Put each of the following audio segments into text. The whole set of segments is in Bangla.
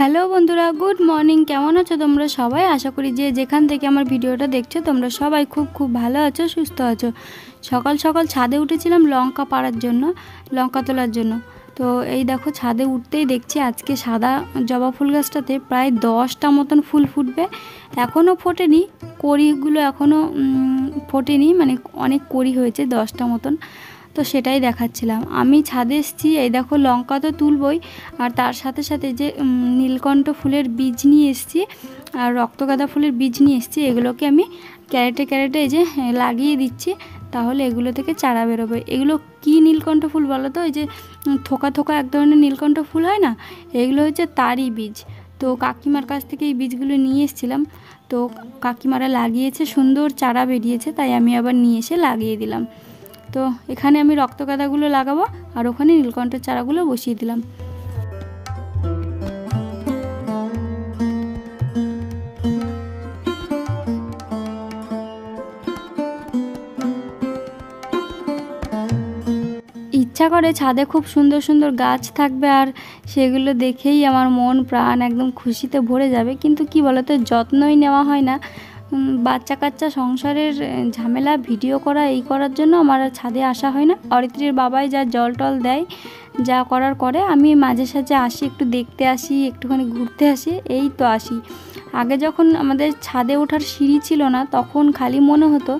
হ্যালো বন্ধুরা, গুড মর্নিং। কেমন আছো তোমরা সবাই? আশা করি যে যেখান থেকে আমার ভিডিওটা দেখছো তোমরা সবাই খুব ভালো আছো, সুস্থ আছো। সকাল সকাল ছাদে উঠেছিলাম লঙ্কা পাড়ার জন্য, লঙ্কা তোলার জন্য। তো এই দেখো ছাদে উঠতেই দেখছি আজকে সাদা জবা ফুল গাছটাতে প্রায় 10টা মতন ফুল ফুটবে। এখনও ফোটেনি, কড়িগুলো এখনও ফোটেনি, মানে অনেক কড়ি হয়েছে 10টা মতন। তো সেটাই দেখাচ্ছিলাম। আমি ছাদে এসেছি, এই দেখো লঙ্কা তো তুলবই, আর তার সাথে সাথে যে নীলকণ্ঠ ফুলের বীজ নিয়ে এসেছি আর রক্তগাঁদা ফুলের বীজ নিয়ে এসেছি, এগুলোকে আমি ক্যারেটে ক্যারেটে এই যে লাগিয়ে দিচ্ছি, তাহলে এগুলো থেকে চারা বেরোবে। এগুলো কি নীলকণ্ঠ ফুল বলো তো? এই যে থোকা থোকা এক ধরনের নীলকণ্ঠ ফুল হয় না, এগুলো হচ্ছে তারই বীজ। তো কাকিমার কাছ থেকে এই বীজগুলো নিয়ে এসেছিলাম, তো কাকিমারা লাগিয়েছে, সুন্দর চারা বেরিয়েছে, তাই আমি আবার নিয়ে এসে লাগিয়ে দিলাম। তো এখানে আমি রক্তগাঁদাগুলো লাগাবো আর ওখানে নীলকণ্ঠের চারাগুলো বসিয়ে দিলাম। ইচ্ছা করে ছাদে খুব সুন্দর সুন্দর গাছ থাকবে আর সেগুলো দেখেই আমার মন প্রাণ একদম খুশিতে ভরে যাবে, কিন্তু কি বলতো, যত্নই নেওয়া হয় না। বাচ্চা কাচ্চা, সংসারের ঝামেলা, ভিডিও করা, এই করার জন্য আমার ছাদে আসা হয় না। অরিত্রীর বাবাই যা জল টল দেয়, যা করার করে, আমি মাঝে সাঝে আসি, একটু দেখতে আসি, একটুখানি ঘুরতে আসি, এই তো আসি। আগে যখন আমাদের ছাদে ওঠার সিঁড়ি ছিল না, তখন খালি মনে হতো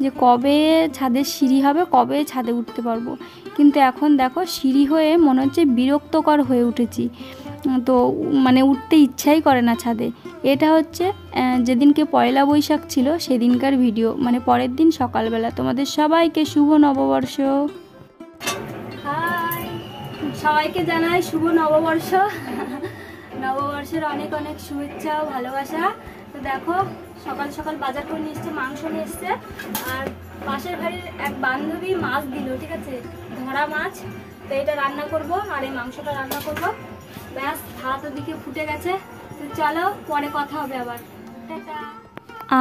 যে কবে ছাদের সিঁড়ি হবে, কবে ছাদে উঠতে পারবো। কিন্তু এখন দেখো সিঁড়ি হয়ে মনে হচ্ছে বিরক্তকর হয়ে উঠেছি, তো মানে উঠতে ইচ্ছাই করে না ছাদে। এটা হচ্ছে যেদিনকে পয়লা বৈশাখ ছিল সেদিনকার ভিডিও, মানে পরের দিন সকালবেলা। তোমাদের সবাইকে শুভ নববর্ষ। হাই, সবাইকে জানাই শুভ নববর্ষ। নববর্ষের অনেক অনেক শুভেচ্ছা ও ভালোবাসা। তো দেখো সকাল সকাল বাজার করে নিয়ে এসছে, মাংস নিয়ে এসছে, আর পাশের বাড়ির এক বান্ধবী মাছ দিল, ঠিক আছে, ধরা মাছ। তো এটা রান্না করব আর এই মাংসটা রান্না করব। ব্যাস, ভাত ওদিকে ফুটে গেছে। তো চলো পরে কথা হবে আবার।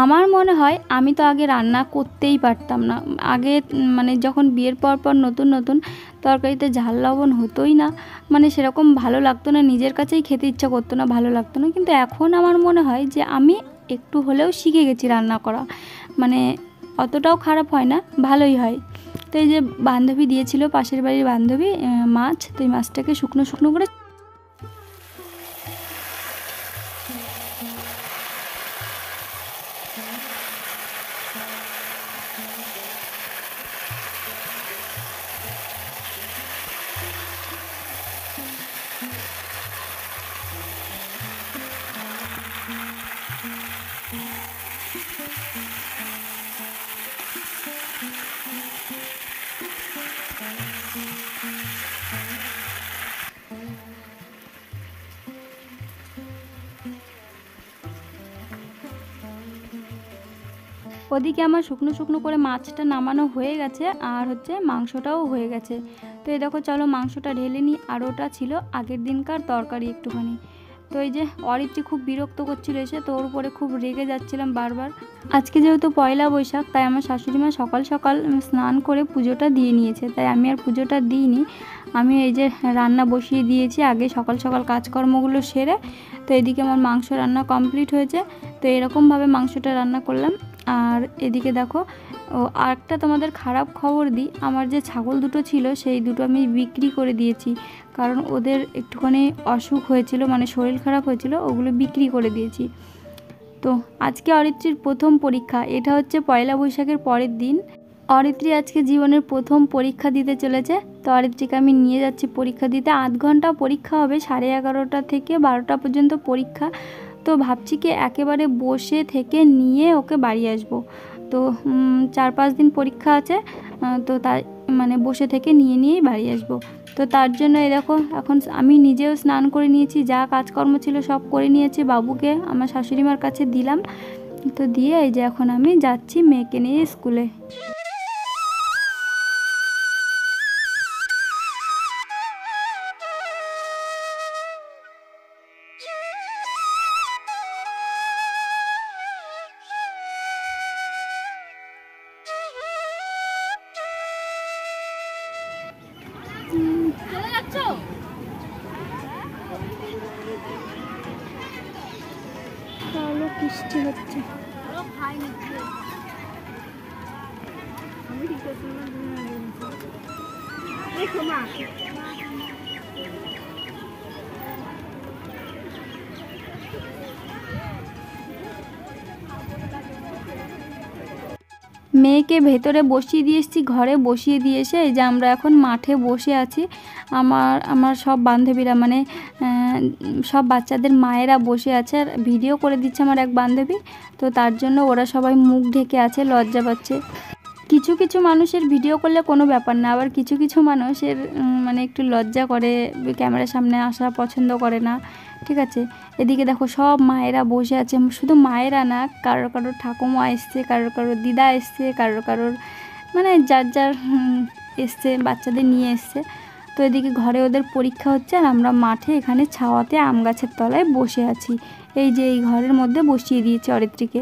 আমার মনে হয় আমি তো আগে রান্না করতেই পারতাম না। আগে মানে যখন বিয়ের পর নতুন নতুন তরকারিতে ঝাল লবণ হতোই না, মানে সেরকম ভালো লাগতো না, নিজের কাছেই খেতে ইচ্ছা করতো না, ভালো লাগতো না। কিন্তু এখন আমার মনে হয় যে আমি একটু হলেও শিখে গেছি রান্না করা, মানে অতটাও খারাপ হয় না, ভালোই হয়। তো এই যে বান্ধবী দিয়েছিল, পাশের বাড়ির বান্ধবী, মাছ, তো এই মাছটাকে শুকনো শুকনো করে ওদিকে আমার শুকনো শুকনো করে মাছটা নামানো হয়ে গেছে, আর হচ্ছে মাংসটাও হয়ে গেছে। তো এই দেখো চলো মাংসটা ঢেলে নিই। আর ওটা ছিল আগের দিনকার তরকারি একটুখানি। তো এই যে অরিত্রী খুব বিরক্ত করছিল এসে, তো ওর উপরে খুব রেগে যাচ্ছিলাম বারবার। আজকে যেহেতু পয়লা বৈশাখ, তাই আমার শাশুড়িমা সকাল সকাল স্নান করে পুজোটা দিয়ে নিয়েছে, তাই আমি আর পুজোটা দিইনি। আমি এই যে রান্না বসিয়ে দিয়েছি আগে, সকাল সকাল কাজকর্মগুলো সেরে। তো এদিকে আমার মাংস রান্না কমপ্লিট হয়েছে। তো এরকমভাবে মাংসটা রান্না করলাম। আর এদিকে দেখো, আরেকটা তোমাদের খারাপ খবর দিই, আমার যে ছাগল দুটো ছিল সেই দুটো আমি বিক্রি করে দিয়েছি, কারণ ওদের একটুখানি অসুখ হয়েছিল, মানে শরীর খারাপ হয়েছিল, ওগুলো বিক্রি করে দিয়েছি। তো আজকে অরিত্রীর প্রথম পরীক্ষা, এটা হচ্ছে পয়লা বৈশাখের পরের দিন। অরিত্রী আজকে জীবনের প্রথম পরীক্ষা দিতে চলেছে। তো অরিত্রীকে আমি নিয়ে যাচ্ছি পরীক্ষা দিতে। 8 ঘন্টা পরীক্ষা হবে, 11:30 থেকে 12টা পর্যন্ত পরীক্ষা। তো ভাবছি কি একেবারে বসে থেকে নিয়ে ওকে বাড়ি আসবো। তো 4-5 দিন পরীক্ষা আছে, তো তাই মানে বসে থেকে নিয়েই বাড়ি আসবো। তো তার জন্য এই দেখো এখন আমি নিজেও স্নান করে নিয়েছি, যা কাজকর্ম ছিল সব করে নিয়েছি, বাবুকে আমার শাশুড়িমার কাছে দিলাম। তো দিয়ে এই যে এখন আমি যাচ্ছি মেয়েকে নিয়ে স্কুলে। চলে যাচ্ছ? বৃষ্টি হচ্ছে। মেয়েকে ভেতরে বসিয়ে দিয়ে এসেছি, ঘরে বসিয়ে দিয়ে এসে এই যে আমরা এখন মাঠে বসে আছি। আমার সব বান্ধবীরা মানে সব বাচ্চাদের মায়েরা বসে আছে, আর ভিডিও করে দিচ্ছে আমার এক বান্ধবী। তো তার জন্য ওরা সবাই মুখ ঢেকে আছে, লজ্জা পাচ্ছে। কিছু কিছু মানুষের ভিডিও করলে কোনো ব্যাপার না, আবার কিছু কিছু মানুষের মানে একটু লজ্জা করে, ক্যামেরার সামনে আসা পছন্দ করে না, ঠিক আছে। এদিকে দেখো সব মায়েরা বসে আছে, শুধু মায়েরা না, কারোর কারোর ঠাকুমা এসছে, কারোর কারোর দিদা এসছে, কারোর কারোর মানে যার যার এসছে, বাচ্চাদের নিয়ে এসছে। তো এদিকে ঘরে ওদের পরীক্ষা হচ্ছে, আর আমরা মাঠে এখানে ছাওয়াতে আম গাছের তলায় বসে আছি। এই যে এই ঘরের মধ্যে বসিয়ে দিয়েছে অরিত্রীকে।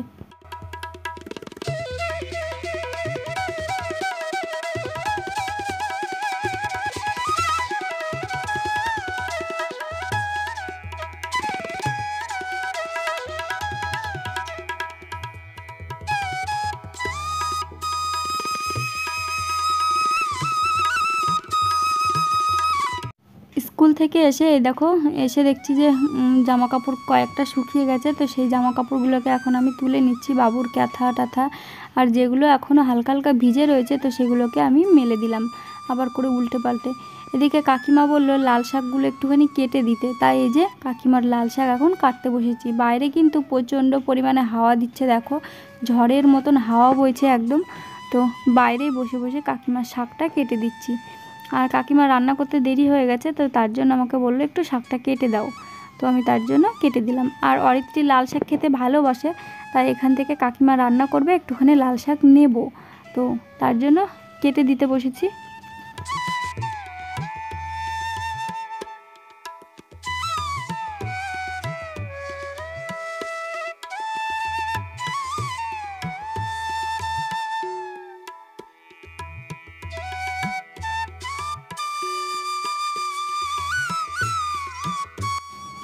স্কুল থেকে এসে দেখো এসে দেখছি যে জামা কাপড় কয়েকটা শুকিয়ে গেছে। তো সেই জামা কাপড়গুলোকে এখন আমি তুলে নিচ্ছি, বাবুর ক্যাথা টাথা, আর যেগুলো এখনও হালকা হালকা ভিজে রয়েছে তো সেগুলোকে আমি মেলে দিলাম আবার করে উল্টে পাল্টে। এদিকে কাকিমা বললো লাল শাকগুলো একটুখানি কেটে দিতে, তাই এই যে কাকিমার লাল শাক এখন কাটতে বসেছি। বাইরে কিন্তু প্রচণ্ড পরিমাণে হাওয়া দিচ্ছে, দেখো ঝড়ের মতন হাওয়া বইছে একদম। তো বাইরেই বসে বসে কাকিমার শাকটা কেটে দিচ্ছি। আর কাকিমা রান্না করতে দেরি হয়ে গেছে, তো তার জন্য আমাকে বললো একটু শাকটা কেটে দাও। তো আমি তার জন্য কেটে দিলাম। আর অরিত্রী লাল শাক খেতে ভালোবাসে, তাই এখান থেকে কাকিমা রান্না করবে, একটুখানি লাল শাক নেব, তো তার জন্য কেটে দিতে বসেছি।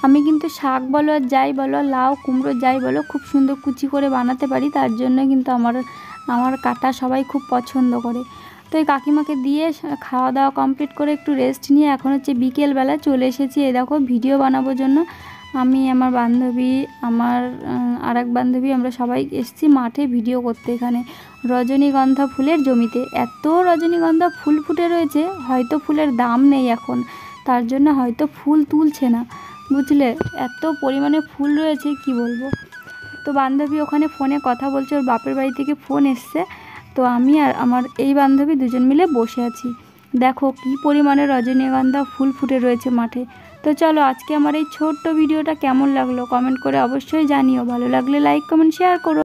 আমি কিন্তু শাক বলো আর যাই বলো, লাউ কুমড়ো যাই বলো, খুব সুন্দর কুচি করে বানাতে পারি। তার জন্য কিন্তু আমার কাটা সবাই খুব পছন্দ করে। তো এই কাকিমাকে দিয়ে খাওয়া দাওয়া কমপ্লিট করে একটু রেস্ট নিয়ে এখন হচ্ছে বিকেলবেলা চলে এসেছি এই দেখো ভিডিও বানানোর জন্য। আমি আমার বান্ধবী, আমার আর এক বান্ধবী, আমরা সবাই এসেছি মাঠে ভিডিও করতে। এখানে রজনীগন্ধা ফুলের জমিতে এত রজনীগন্ধা ফুল ফুটে রয়েছে, হয়তো ফুলের দাম নেই এখন, তার জন্য হয়তো ফুল তুলছে না, বুঝলে, এত পরিমাণে ফুল রয়েছে কি বলবো। তো বান্ধবী ওখানে ফোনে কথা বলছে, ওর বাপের বাড়ি থেকে ফোন এসছে। তো আমি আর আমার এই বান্ধবী দুজন মিলে বসে আছি। দেখো কি পরিমাণে রজনীগন্ধা ফুল ফুটে রয়েছে মাঠে। তো চলো আজকে আমার এই ছোট্ট ভিডিওটা কেমন লাগলো কমেন্ট করে অবশ্যই জানিও, ভালো লাগলে লাইক কমেন্ট শেয়ার করো।